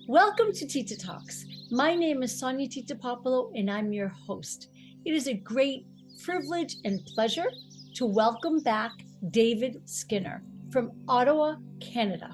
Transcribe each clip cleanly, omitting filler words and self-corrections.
Welcome to TITA Talks. My name is Sonia Tita and I'm your host. It is a great privilege and pleasure to welcome back David Skinner from Ottawa, Canada.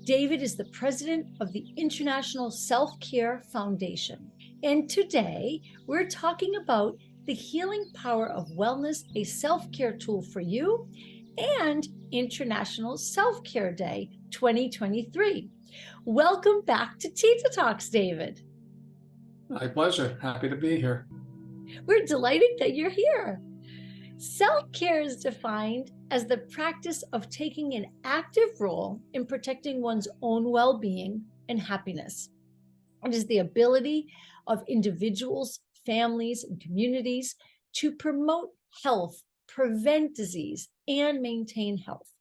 David is the president of the International Self-Care Foundation. And today we're talking about the healing power of wellness, a self-care tool for you, and International Self-Care Day 2023. Welcome back to TITA Talks, David. My pleasure. Happy to be here. We're delighted that you're here. Self-care is defined as the practice of taking an active role in protecting one's own well-being and happiness. It is the ability of individuals, families, and communities to promote health, prevent disease, and maintain health.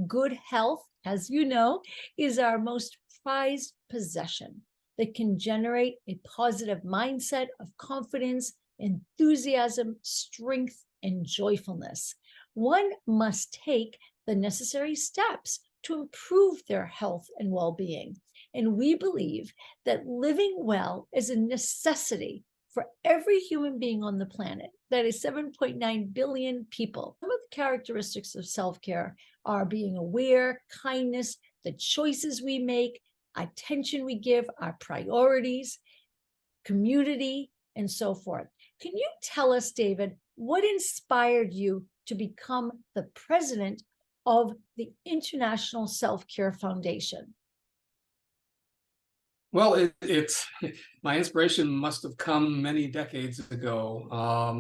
Good health, as you know, is our most prized possession that can generate a positive mindset of confidence, enthusiasm, strength, and joyfulness. One must take the necessary steps to improve their health and well-being. And we believe that living well is a necessity for every human being on the planet. That is 7.9 billion people. Some of the characteristics of self-care are being aware, kindness, the choices we make, attention we give, our priorities, community, and so forth. Can you tell us, David, what inspired you to become the president of the International Self-Care Foundation? Well, it's my inspiration must have come many decades ago.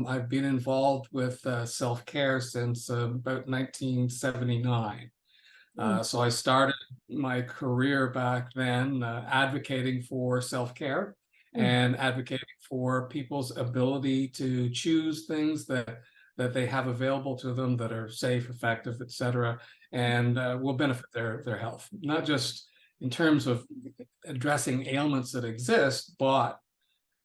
I've been involved with self-care since about 1979. So I started my career back then advocating for self-care and advocating for people's ability to choose things that they have available to them that are safe, effective, etc., and will benefit their health, not just in terms of addressing ailments that exist, but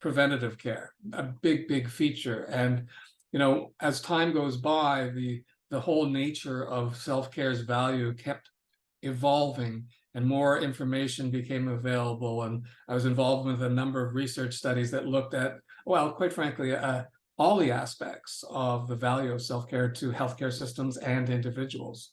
preventative care, a big feature. And, you know, as time goes by, the whole nature of self-care's value kept evolving and more information became available. And I was involved with a number of research studies that looked at, well, quite frankly, all the aspects of the value of self-care to healthcare systems and individuals.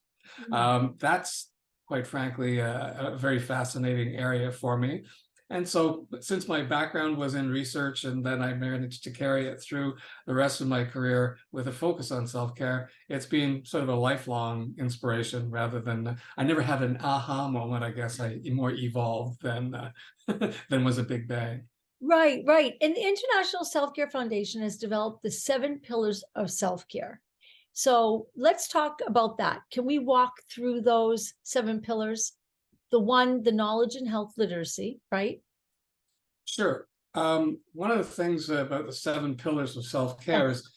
That's quite frankly a very fascinating area for me. And so since my background was in research and then I managed to carry it through the rest of my career with a focus on self-care, it's been sort of a lifelong inspiration rather than, I never had an aha moment. I guess I more evolved than was a big bang. Right. And the International Self-Care Foundation has developed the 7 pillars of self-care. So let's talk about that. Can we walk through those 7 pillars? The one, the knowledge and health literacy, right? Sure. One of the things about the 7 pillars of self-care is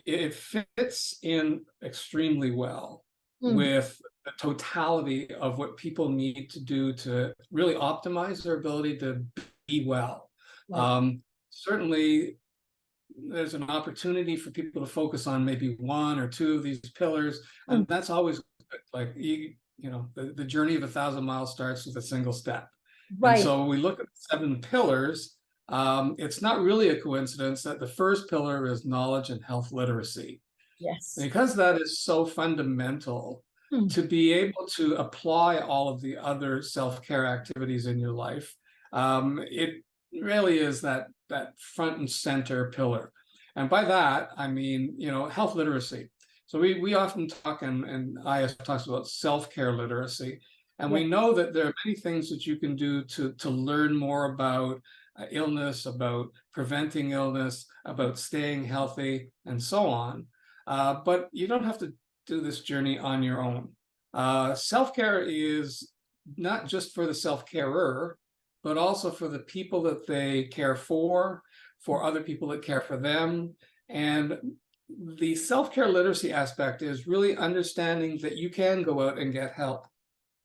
it fits in extremely well with the totality of what people need to do to really optimize their ability to be well. Certainly, there's an opportunity for people to focus on maybe 1 or 2 of these pillars, and that's always good. Like you know, the journey of 1,000 miles starts with a single step. Right. And so when we look at the 7 pillars, it's not really a coincidence that the first pillar is knowledge and health literacy. Yes. Because that is so fundamental to be able to apply all of the other self-care activities in your life. It really is that front and center pillar. And by that, I mean, you know, health literacy. So we often talk, and IS talks about self-care literacy. And we know that there are many things that you can do to learn more about illness, about preventing illness, about staying healthy, and so on. But you don't have to do this journey on your own. Self-care is not just for the self-carer, but also for the people that they care for other people that care for them. And the self-care literacy aspect is really understanding that you can go out and get help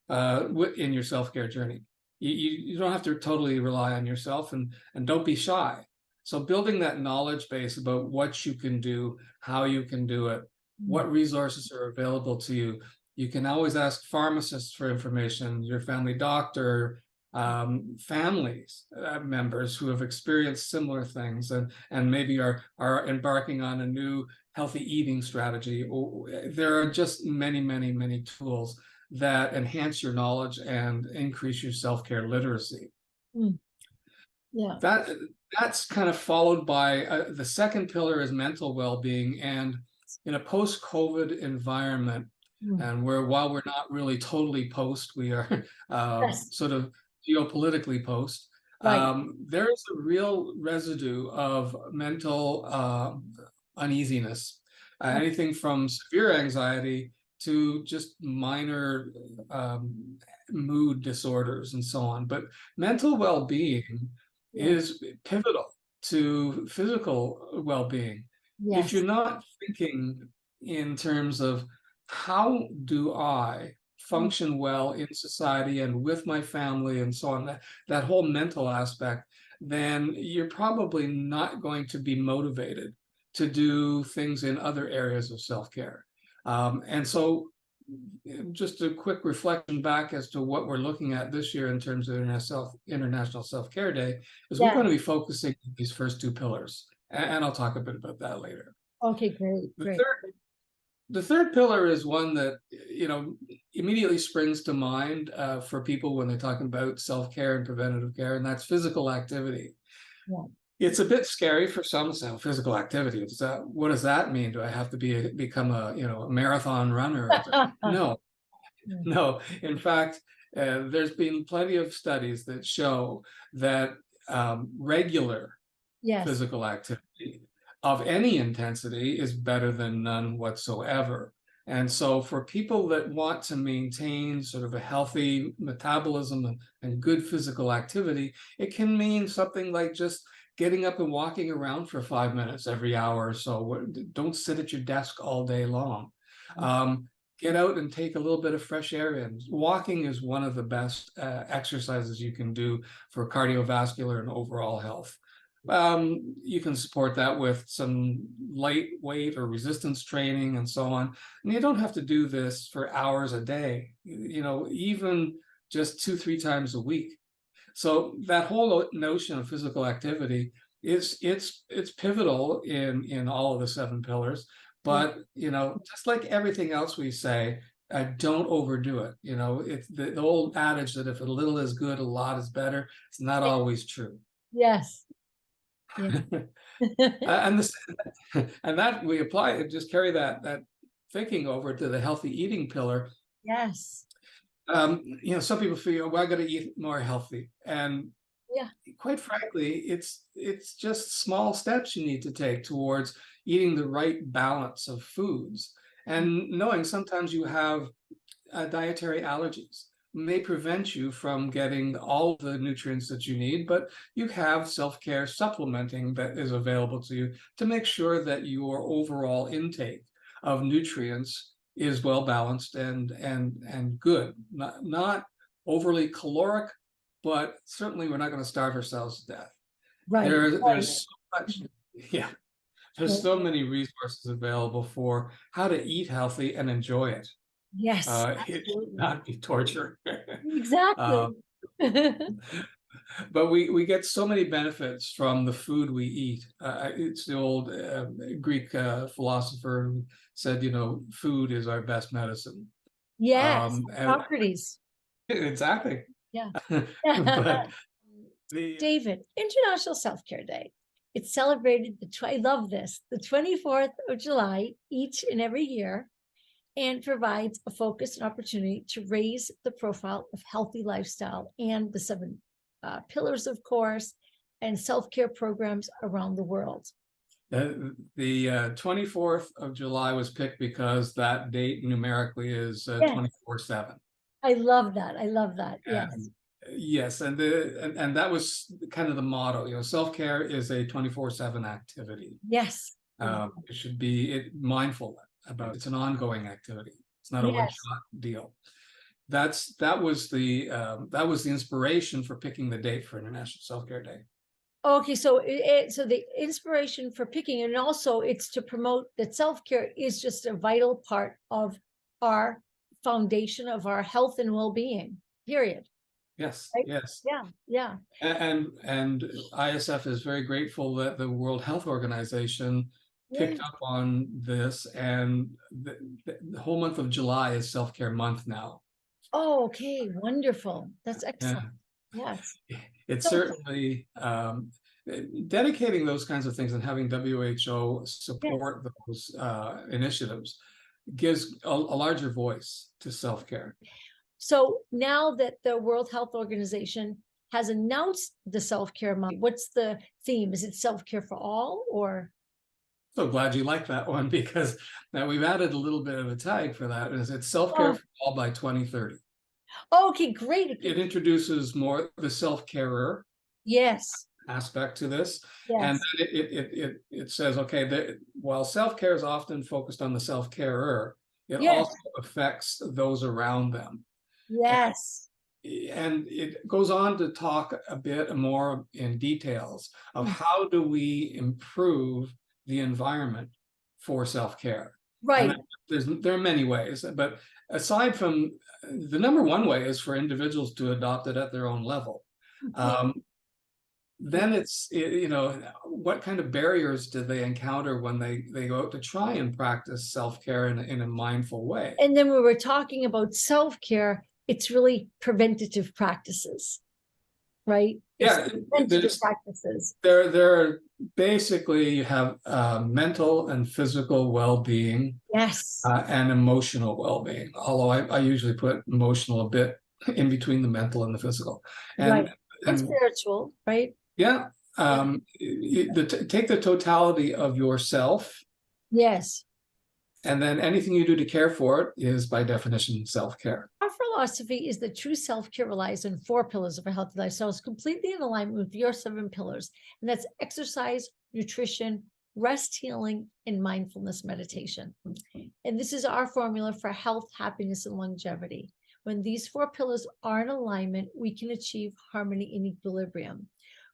in your self-care journey. You don't have to totally rely on yourself, and don't be shy. So building that knowledge base about what you can do, how you can do it, what resources are available to you. You can always ask pharmacists for information, your family doctor, families, members who have experienced similar things and maybe are embarking on a new healthy eating strategy. There are just many, many, many tools that enhance your knowledge and increase your self-care literacy. Mm. Yeah. That's kind of followed by the second pillar is mental well-being. And in a post-COVID environment, and while we're not really totally post, we are Yes. sort of geopolitically post. Right. There is a real residue of mental uneasiness, anything from severe anxiety to just minor mood disorders and so on. But mental well-being is pivotal to physical well-being. If Yes. you're not thinking in terms of how do I function well in society and with my family and so on, that whole mental aspect, then you're probably not going to be motivated to do things in other areas of self-care. And so just a quick reflection back as to what we're looking at this year in terms of International Self-Care Day is we're going to be focusing on these first two pillars. And I'll talk a bit about that later. Okay, great, great. The third pillar is one that, immediately springs to mind for people when they're talking about self-care and preventative care, and that's physical activity. Yeah. It's a bit scary for some to say, physical activity. What does that mean? Do I have to become a marathon runner? No, no. In fact, there's been plenty of studies that show that regular physical activity of any intensity is better than none whatsoever. And so for people that want to maintain sort of a healthy metabolism and good physical activity, it can mean something like just getting up and walking around for 5 minutes every hour or so. Don't sit at your desk all day long. Get out and take a little bit of fresh air in. Walking is one of the best exercises you can do for cardiovascular and overall health. You can support that with some lightweight or resistance training and so on. And you don't have to do this for hours a day, even just 2-3 times a week. So that whole notion of physical activity it's pivotal in all of the 7 pillars. But just like everything else we say, don't overdo it. It's the old adage that if a little is good, a lot is better. It's not always true. Yes. Yeah. and that we apply it, just carry that thinking over to the healthy eating pillar. Yes. Some people feel, well, I got to eat more healthy, and quite frankly, it's just small steps you need to take towards eating the right balance of foods, and knowing sometimes you have dietary allergies may prevent you from getting all the nutrients that you need, but you have self-care supplementing that is available to you to make sure that your overall intake of nutrients is well balanced and good, not overly caloric, but certainly we're not going to starve ourselves to death. Right. There's so much, there's so many resources available for how to eat healthy and enjoy it. Yes. It should not be torture. Exactly. But we get so many benefits from the food we eat. It's the old Greek philosopher who said, food is our best medicine. Yes, Socrates. Exactly. Yeah. But David, International Self-Care Day. It's celebrated, I love this, the 24th of July each and every year, and provides a focus and opportunity to raise the profile of healthy lifestyle and the 7 pillars, of course, and self-care programs around the world. The 24th of July was picked because that date numerically is 24/7. I love that. I love that. Yes. Yes, and that was kind of the motto. Self-care is a 24/7 activity. Yes. It should be mindful about it's an ongoing activity. It's not a one-shot deal. That was the inspiration for picking the date for International Self-Care Day. Okay, so so the inspiration for picking, and also it's to promote that self-care is just a vital part of our foundation of our health and well-being, period. Yes, right? yes. Yeah, yeah, And ISF is very grateful that the World Health Organization yeah. picked up on this, and the whole month of July is self-care month now. Oh, okay, wonderful. That's Yeah, excellent. Yes. it's So, certainly dedicating those kinds of things and having WHO yeah. support those initiatives gives a larger voice to self-care. So now that the World Health Organization has announced the self-care month, what's the theme? Is it self-care for all or? So glad you like that one, because now we've added a little bit of a tag for that. It's self-care Oh, for all by 2030. okay, great. It introduces more the self-carer Yes, aspect to this, and yes, then it says, okay, that while self-care is often focused on the self-carer, it yes, also affects those around them. yes. And it goes on to talk a bit more in details of Mm, how do we improve the environment for self-care. And right. there are many ways, but aside from the number one way is for individuals to adopt it at their own level. Okay. Um, then it's, you know, what kind of barriers do they encounter when they go out to try and practice self-care in a mindful way? And then when we're talking about self-care, it's really preventative practices, right? It's Yeah, preventative practices. there are basically, you have mental and physical well-being Yes, and emotional well-being. Although I usually put emotional a bit in between the mental and the physical. right. And And and spiritual, right? yeah, Yeah. take the totality of yourself, Yes. and then anything you do to care for it is by definition self-care. Our philosophy is that true self-care relies on 4 pillars of a healthy lifestyle. It's completely in alignment with your 7 pillars, and that's exercise, nutrition, rest, healing, and mindfulness meditation. And this is our formula for health, happiness, and longevity. When these 4 pillars are in alignment, we can achieve harmony and equilibrium.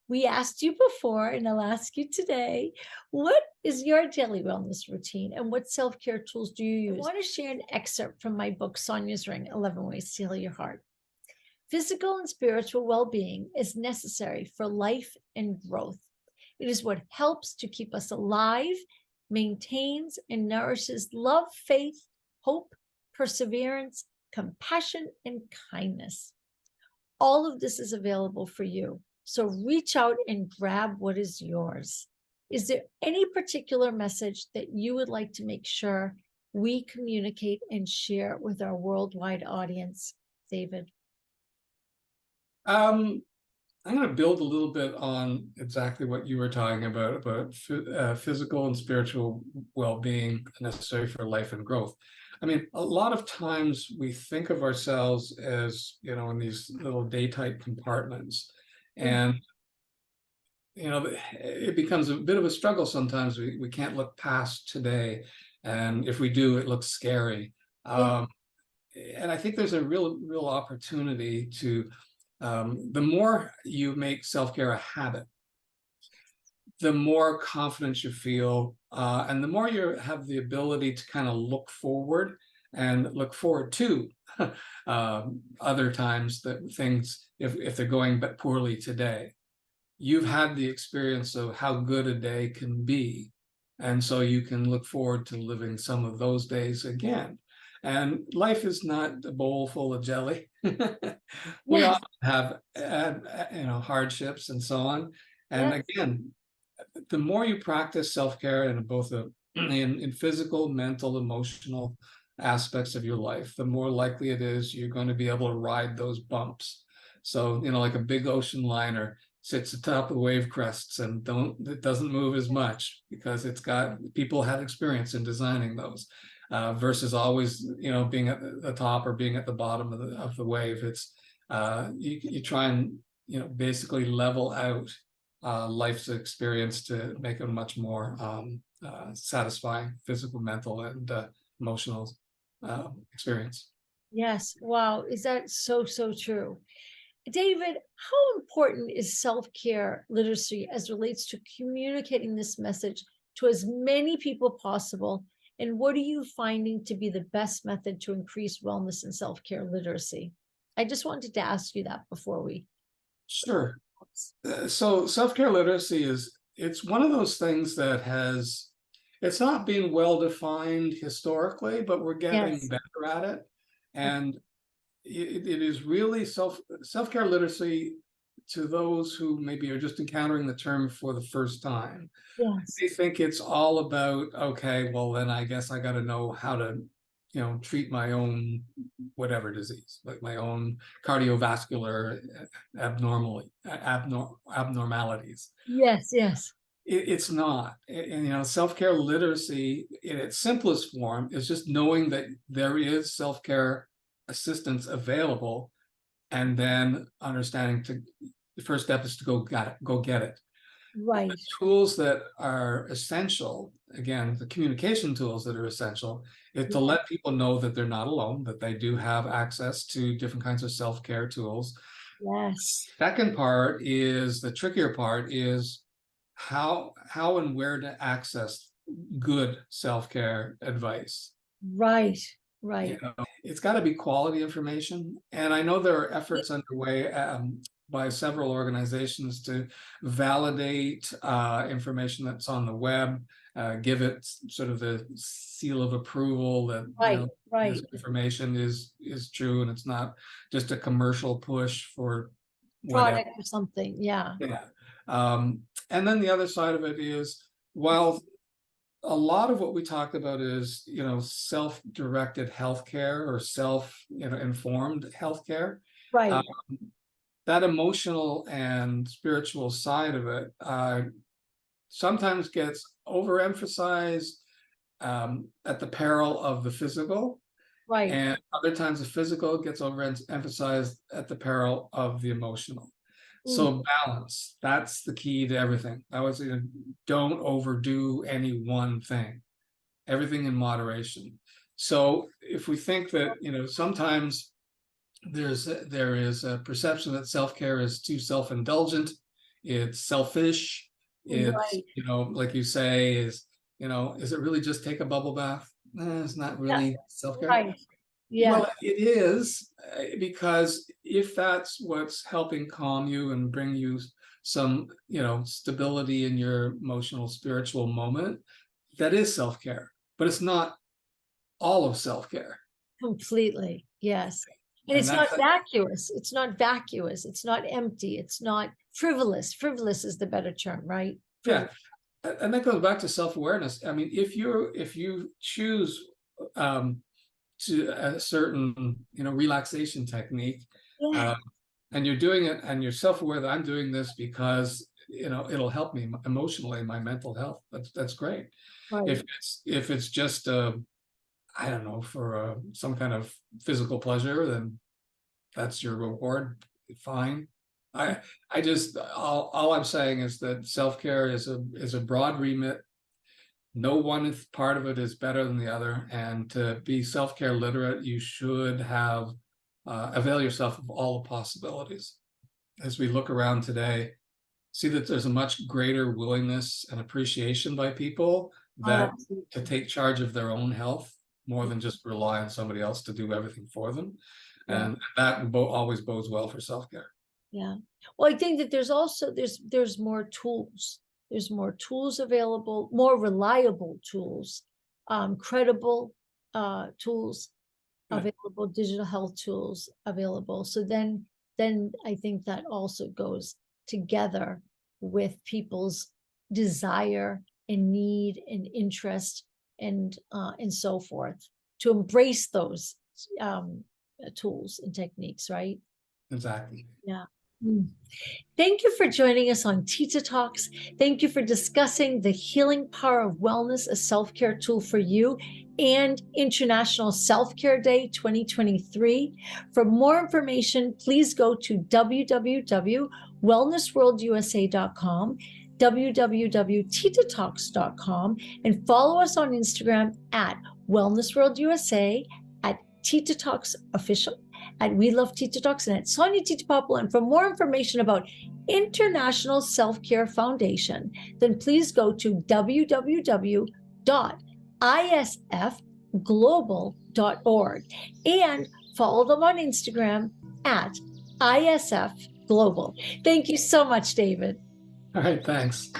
We asked you before, and I'll ask you today, what is your daily wellness routine and what self-care tools do you use? I want to share an excerpt from my book, Sonia's Ring, 11 Ways to Heal Your Heart. Physical and spiritual well-being is necessary for life and growth. It is what helps to keep us alive, maintains and nourishes love, faith, hope, perseverance, compassion, and kindness. All of this is available for you. So reach out and grab what is yours. Is there any particular message that you would like to make sure we communicate and share with our worldwide audience, David? I'm going to build a little bit on exactly what you were talking about physical and spiritual well-being necessary for life and growth. I mean, a lot of times we think of ourselves as, you know, in these little day-type compartments, and you know, it becomes a bit of a struggle sometimes. We can't look past today, and if we do, it looks scary. Yeah. And I think there's a real opportunity to, the more you make self-care a habit, the more confidence you feel, and the more you have the ability to kind of look forward and look forward to other times that things, if they're going but poorly today. You've had the experience of how good a day can be. And so you can look forward to living some of those days again. And life is not a bowl full of jelly. We Yes. often have, you know, hardships and so on. And Yes. again, the more you practice self-care in both in physical, mental, emotional aspects of your life, the more likely it is you're going to be able to ride those bumps. So, you know, like a big ocean liner sits atop the wave crests and it doesn't move as much because it's got, people had experience in designing those, versus always, you know, being at the top or being at the bottom of the wave. It's you try and, you know, basically level out life's experience to make it a much more satisfying physical, mental, and emotional experience. Yes. Wow. Is that so, so true? David, how important is self-care literacy as relates to communicating this message to as many people possible? And what are you finding to be the best method to increase wellness and self-care literacy Yeah. I just wanted to ask you that before we. Sure. So self-care literacy it's one of those things that it's not been well defined historically, but we're getting Yes. better at it. And it is really self-care literacy to those who maybe are just encountering the term for the first time. Yes. They think it's all about, okay, well then I guess I got to know how to, treat my own whatever disease, like my own cardiovascular abnormalities. Yes. Yes. It's not. And self-care literacy in its simplest form is just knowing that there is self-care assistance available, and then understanding the first step is to go get it. Right. The tools that are essential, again, the communication tools that are essential, is to let people know that they're not alone, that they do have access to different kinds of self-care tools. Yes. Second part is the trickier part is how and where to access good self-care advice. Right. Right. It's got to be quality information. And I know there are efforts underway by several organizations to validate information that's on the web, give it sort of the seal of approval that this information is true and it's not just a commercial push for whatever. Product or something. Yeah. Yeah. And then the other side of it is, while a lot of what we talked about is, self-directed healthcare or informed healthcare. Right. That emotional and spiritual side of it sometimes gets overemphasized at the peril of the physical. Right. And other times the physical gets overemphasized at the peril of the emotional. So balance, that's the key to everything. I would say don't overdo any one thing, everything in moderation. So if we think that, sometimes there is a perception that self-care is too self-indulgent, it's selfish, it's, like you say, is it really just take a bubble bath? It's not really self-care. Right. Yeah. Well, it is, because if that's what's helping calm you and bring you some, stability in your emotional, spiritual moment, that is self-care, but it's not all of self-care. Completely. Yes. And it's not vacuous. It's not vacuous. It's not empty. It's not frivolous. Frivolous is the better term, right? Yeah. And that goes back to self-awareness. I mean, if you choose to a certain relaxation technique, and you're doing it and you're self-aware that I'm doing this because it'll help me emotionally, my mental health, that's great. Right. If it's just I don't know, for some kind of physical pleasure, then that's your reward, fine. I just all I'm saying is that self-care is a broad remit. No one part of it is better than the other, and to be self-care literate, you should have avail yourself of all the possibilities. As we look around today, see that there's a much greater willingness and appreciation by people that to take charge of their own health more than just rely on somebody else to do everything for them, and that always bodes well for self-care. Yeah. Well, I think that there's also there's more tools. There's more tools available, more reliable tools, credible tools available, digital health tools available. So then I think that also goes together with people's desire and need and interest and so forth to embrace those tools and techniques, right? Exactly. Yeah. Thank you for joining us on TITA Talks. Thank you for discussing the healing power of wellness, a self-care tool for you, and International Self-Care Day 2023. For more information, please go to www.wellnessworldusa.com, www.titatalks.com, and follow us on Instagram at wellnessworldusa, at TITA Talks Official, at We Love TITA Talks, and at Sonia Tita Popolo. And for more information about International Self-Care Foundation, then please go to www.isfglobal.org and follow them on Instagram at ISF Global. Thank you so much, David. All right, thanks.